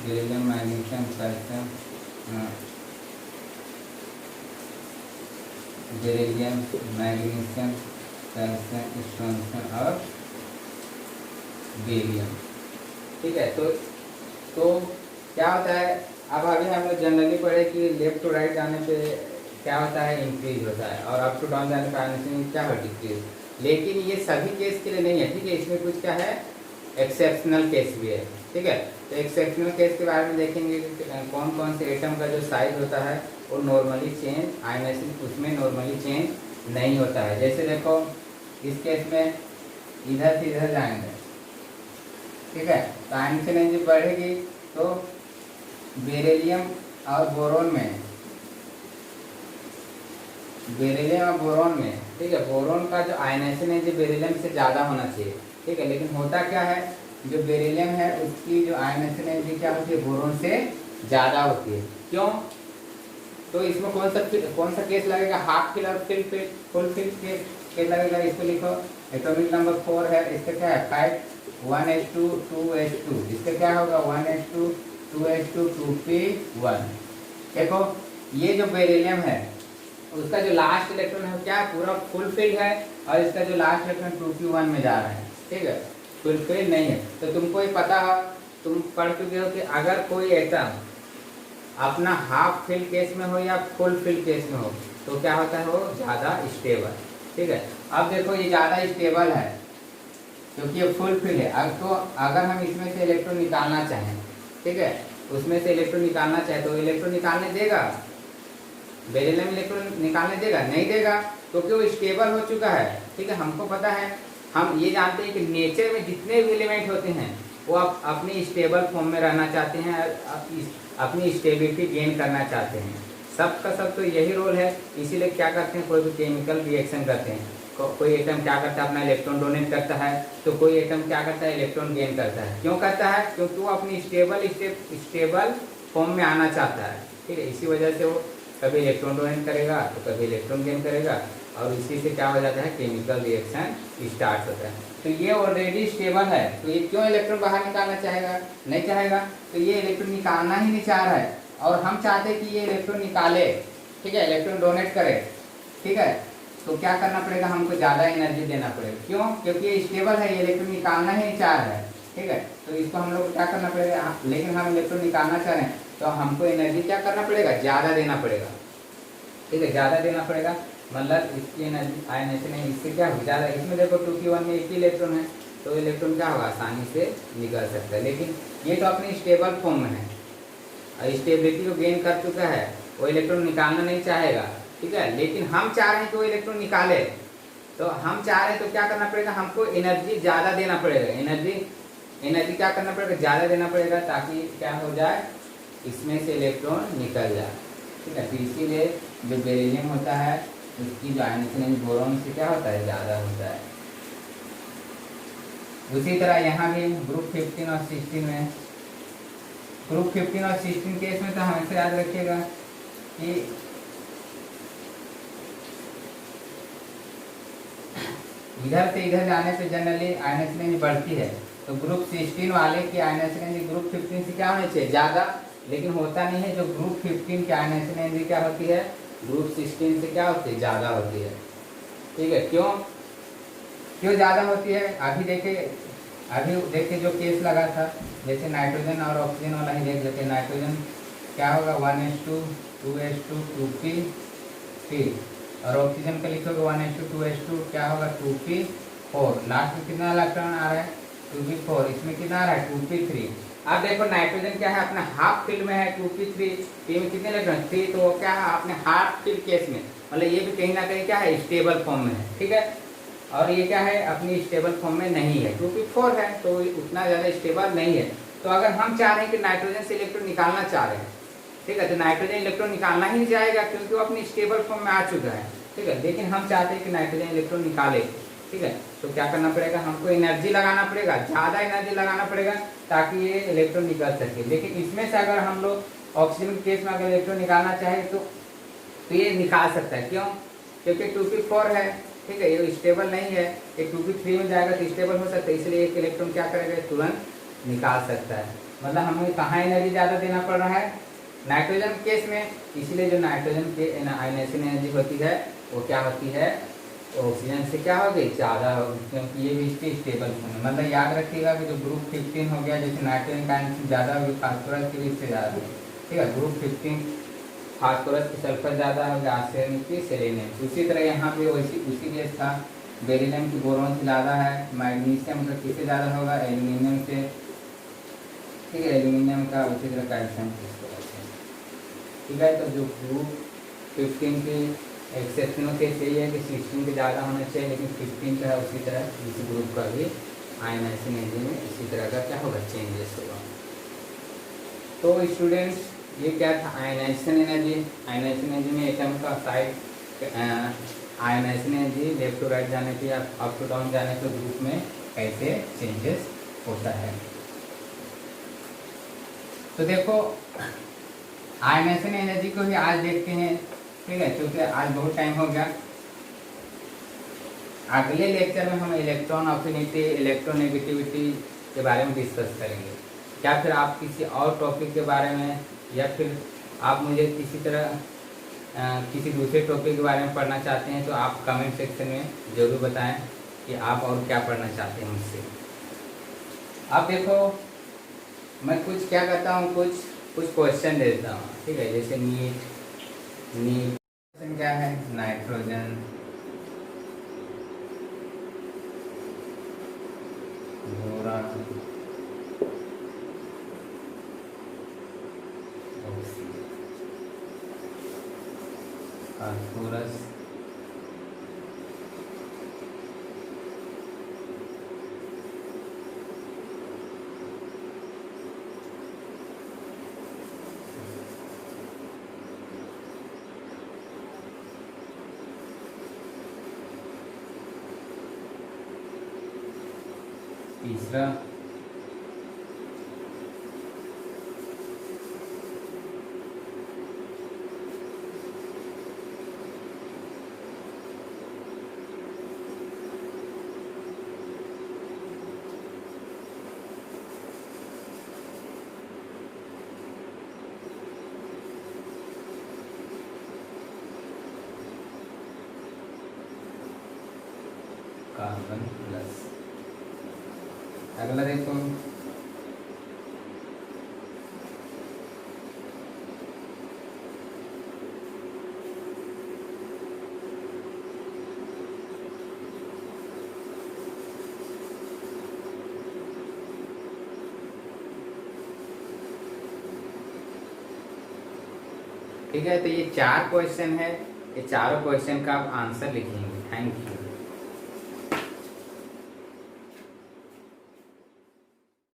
beryllium, magnesium, calcium, beryllium, magnesium, calcium, strontium और बेरियम, ठीक है। तो क्या होता है, अब अभी हम लोग जनरली पढ़े कि लेफ्ट टू राइट जाने पे क्या होता है, इंक्रीज होता है, और अप टू डाउन जाने पे आयोनाइजेशन क्या हो, डिक्रीज। लेकिन ये सभी केस के लिए नहीं है, ठीक है। इसमें कुछ क्या है, एक्सेप्शनल केस भी है, ठीक है। तो एक्सेप्शनल केस के बारे में देखेंगे कि कौन कौन से एटम का जो साइज होता है वो नॉर्मली चेंज, आयोनाइजेशन उसमें नॉर्मली चेंज नहीं होता है। जैसे देखो इस केस में इधर से इधर जाएंगे, ठीक है, तो आयोनाइजेशन एनर्जी बढ़ेगी, तो बेरिलियम और बोरोन में, बेरिलियम और बोरोन में, ठीक है, बोरोन का जो आयनाइजेशन एनर्जी बेरिलियम से ज़्यादा होना चाहिए, ठीक है। लेकिन होता क्या है, जो बेरिलियम है उसकी जो आयनाइजेशन एनर्जी क्या होती है, बोरोन से ज़्यादा होती है। क्यों? तो इसमें कौन सा केस लगेगा, हाफ फिल और फुल फिल केस लगेगा। इसको लिखो, एटॉमिक नंबर 4 है, इसका क्या है, 5 1s2 2s2, इसका क्या होगा, 1s2 2s2 2p1। देखो ये जो बेरिलियम है उसका जो लास्ट इलेक्ट्रॉन है क्या पूरा फुल फिल है, और इसका जो लास्ट इलेक्ट्रॉन 2p1 में जा रहा है, ठीक है, फुल फिल नहीं है। तो तुमको ये पता हो, तुम पढ़ चुके हो कि अगर कोई एटम अपना हाफ फिल केस में हो या फुल फिल केस में हो तो क्या होता है, वो ज़्यादा स्टेबल, ठीक है। अब देखो ये ज़्यादा स्टेबल है क्योंकि ये फुल फिल है। अब तो अगर हम इसमें से इलेक्ट्रॉन निकालना चाहें, ठीक है, उसमें से इलेक्ट्रॉन निकालना चाहे तो इलेक्ट्रॉन निकालने देगा, बेरिलियम इलेक्ट्रॉन निकालने देगा, नहीं देगा, क्योंकि वो स्टेबल हो चुका है, ठीक है। हमको पता है, हम ये जानते हैं कि नेचर में जितने भी एलिमेंट होते हैं वो अपनी स्टेबल फॉर्म में रहना चाहते हैं, अपनी स्टेबिलिटी गेन करना चाहते हैं। सब का सब तो यही रोल है। इसीलिए क्या करते हैं, कोई भी केमिकल रिएक्शन करते हैं, कोई एटम क्या करता है, अपना इलेक्ट्रॉन डोनेट करता है, तो कोई एटम क्या करता है, इलेक्ट्रॉन गेन करता है। क्यों करता है? क्योंकि वो अपनी स्टेबल फॉर्म में आना चाहता है, ठीक है। इसी वजह से वो कभी इलेक्ट्रॉन डोनेट करेगा तो कभी इलेक्ट्रॉन गेन करेगा, और इसी से क्या हो जाता है, केमिकल रिएक्शन स्टार्ट होता है। तो ये ऑलरेडी स्टेबल है, तो ये क्यों इलेक्ट्रॉन बाहर निकालना चाहेगा, नहीं चाहेगा। तो ये इलेक्ट्रॉन निकालना ही नहीं चाह रहा है, और हम चाहते हैं कि ये इलेक्ट्रॉन निकाले, ठीक है, इलेक्ट्रॉन डोनेट करे, ठीक है। तो क्या करना पड़ेगा, हमको ज़्यादा एनर्जी देना पड़ेगा। क्यों? क्योंकि ये स्टेबल है, ये इलेक्ट्रॉन निकालना ही नहीं चाह रहा है, ठीक है। तो इसको हम लोग क्या करना पड़ेगा, लेकिन हम इलेक्ट्रॉन निकालना चाह रहे हैं तो हमको एनर्जी क्या करना पड़ेगा, ज़्यादा देना पड़ेगा, ठीक है, ज़्यादा देना पड़ेगा। मतलब इसकी एनर्जी आयनाइजेशन है, इससे क्या हो ज़्यादा। इसमें देखो 2p1 में एक ही इलेक्ट्रॉन है, तो इलेक्ट्रॉन क्या होगा, आसानी से निकल सकता है। लेकिन ये तो अपनी स्टेबल फॉर्म में है और स्टेबिलिटी को गेन कर चुका है, वो इलेक्ट्रॉन निकालना नहीं चाहेगा, ठीक है। लेकिन हम चाह रहे हैं कि वो इलेक्ट्रॉन निकाले, तो हम चाह रहे हैं तो क्या करना पड़ेगा, हमको एनर्जी ज़्यादा देना पड़ेगा। एनर्जी क्या करना पड़ेगा, ज़्यादा देना पड़ेगा, ताकि क्या हो जाए, इसमें से इलेक्ट्रॉन निकल जाए, ठीक है। तो इसीलिए जो बेरिलियम होता है उसकी जो आयनाइजेशन बोरोन से क्या होता है, ज़्यादा होता है। उसी तरह यहाँ भी ग्रुप 15 और 16 में, ग्रुप 15 और 16 केस में तो हमेशा याद रखिएगा कि इधर से इधर जाने से जनरली आयनाइजेशन बढ़ती है। तो ग्रुप 16 वाले की आयनाइजेशन ग्रुप 15 से क्या होनी चाहिए, ज़्यादा, लेकिन होता नहीं है। जो ग्रुप 15 की आयनाइजेशन एनर्जी क्या होती है, ग्रुप 16 से क्या होती है, ज़्यादा होती है, ठीक है। क्यों ज़्यादा होती है, अभी देखिए अभी देखिए जो केस लगा था, जैसे नाइट्रोजन और ऑक्सीजन वाला ही देख लेते हैं। नाइट्रोजन क्या होगा 1s2 2s2 2p3, और ऑक्सीजन का लिखोगे 1s2 2s2 क्या होगा 2p4। लास्ट में कितना इलेक्ट्रॉन आ रहा है 2p4, इसमें कितना आ रहा है 2p3। अब देखो नाइट्रोजन क्या है अपने हाफ फील्ड में है 2p3, p में कितने इलेक्ट्रॉन 3, तो क्या है अपने हाफ फील्ड केस में, मतलब ये भी कहीं ना कहीं क्या है स्टेबल फॉर्म में है, ठीक है। और ये क्या है अपनी स्टेबल फॉर्म में नहीं है, 2p4 है तो उतना ज़्यादा स्टेबल नहीं है। तो अगर हम चाह रहे हैं कि नाइट्रोजन से इलेक्ट्रॉन निकालना चाह रहे हैं, ठीक है, तो नाइट्रोजन इलेक्ट्रॉन निकालना ही जाएगा क्योंकि वो अपनी स्टेबल फॉर्म में आ चुका है, ठीक है। लेकिन हम चाहते हैं कि नाइट्रोजन इलेक्ट्रॉन निकाले, ठीक है, तो क्या करना पड़ेगा हमको एनर्जी लगाना पड़ेगा, ज़्यादा एनर्जी लगाना पड़ेगा ताकि ये इलेक्ट्रॉन निकल सके। लेकिन इसमें से अगर हम लोग ऑक्सीजन के केस में अगर इलेक्ट्रॉन निकालना चाहे तो ये निकाल सकता है, क्यों, क्योंकि 2p4 है, ठीक है, ये स्टेबल नहीं है, एक 2p3 में जाएगा तो स्टेबल हो सकता है, इसलिए एक इलेक्ट्रॉन क्या करेगा तुरंत निकाल सकता है। मतलब हमें कहाँ एनर्जी ज़्यादा देना पड़ रहा है नाइट्रोजन केस में, इसलिए जो नाइट्रोजन के आयनेशन एनर्जी होती है वो क्या होती है ऑक्सीजन से क्या होगी ज़्यादा होगी, क्योंकि ये भी इसके स्टेबल फॉर्म है। मतलब याद रखिएगा कि जो ग्रुप 15 हो गया, जैसे नाइट्रोजन का आयनेशन ज़्यादा होगी फास्फोरस की इससे ज़्यादा है, ठीक है, ग्रुप 15 फास्फोरस की सल्फर ज़्यादा होगा, आर्सेनिक की सेलेनियम। उसी तरह यहाँ पे उसी केस था, बेरिलियम की बोरॉन से ज़्यादा है, मैग्नीशियम का किससे ज़्यादा होगा एल्यूमिनियम से, ठीक है, एल्यूमिनियम का उसी तरह कैल्शियम किससे, ठीक है। तो जो ग्रुप 15 की एक्सेप्शनल केस यही है कि 16 के ज़्यादा होना चाहिए, लेकिन 15 का है उसी तरह इस ग्रुप का भी आयनाइजिंग एनर्जी में इसी तरह का क्या होगा चेंजेस होगा। तो स्टूडेंट्स ये क्या था आयनाइजेशन एनर्जी। आयनाइजेशन एनर्जी में एटम का side ionisation energy left to right जाने पे या अप टू डाउन जाने पे ग्रुप में कैसे चेंजेस होता है। तो देखो आयनाइजेशन एनर्जी को भी आज देखते हैं, ठीक है, क्योंकि आज बहुत टाइम हो गया। अगले लेक्चर में हम इलेक्ट्रॉन अफिनिटी इलेक्ट्रोनेगेटिविटी के बारे में डिस्कस करेंगे। क्या फिर आप किसी और टॉपिक के बारे में या फिर आप मुझे किसी तरह किसी दूसरे टॉपिक के बारे में पढ़ना चाहते हैं तो आप कमेंट सेक्शन में ज़रूर बताएं कि आप और क्या पढ़ना चाहते हैं मुझसे। अब देखो मैं कुछ क्या करता हूँ कुछ क्वेश्चन देता हूँ, ठीक है, जैसे नीट क्वेश्चन क्या है नाइट्रोजन, बोरान, फास्फोरस, तीसरा कार्बन प्लस। अगला देखो ठीक है। तो ये 4 क्वेश्चन है, ये चारों क्वेश्चन का आप आंसर लिखेंगे। Thank you.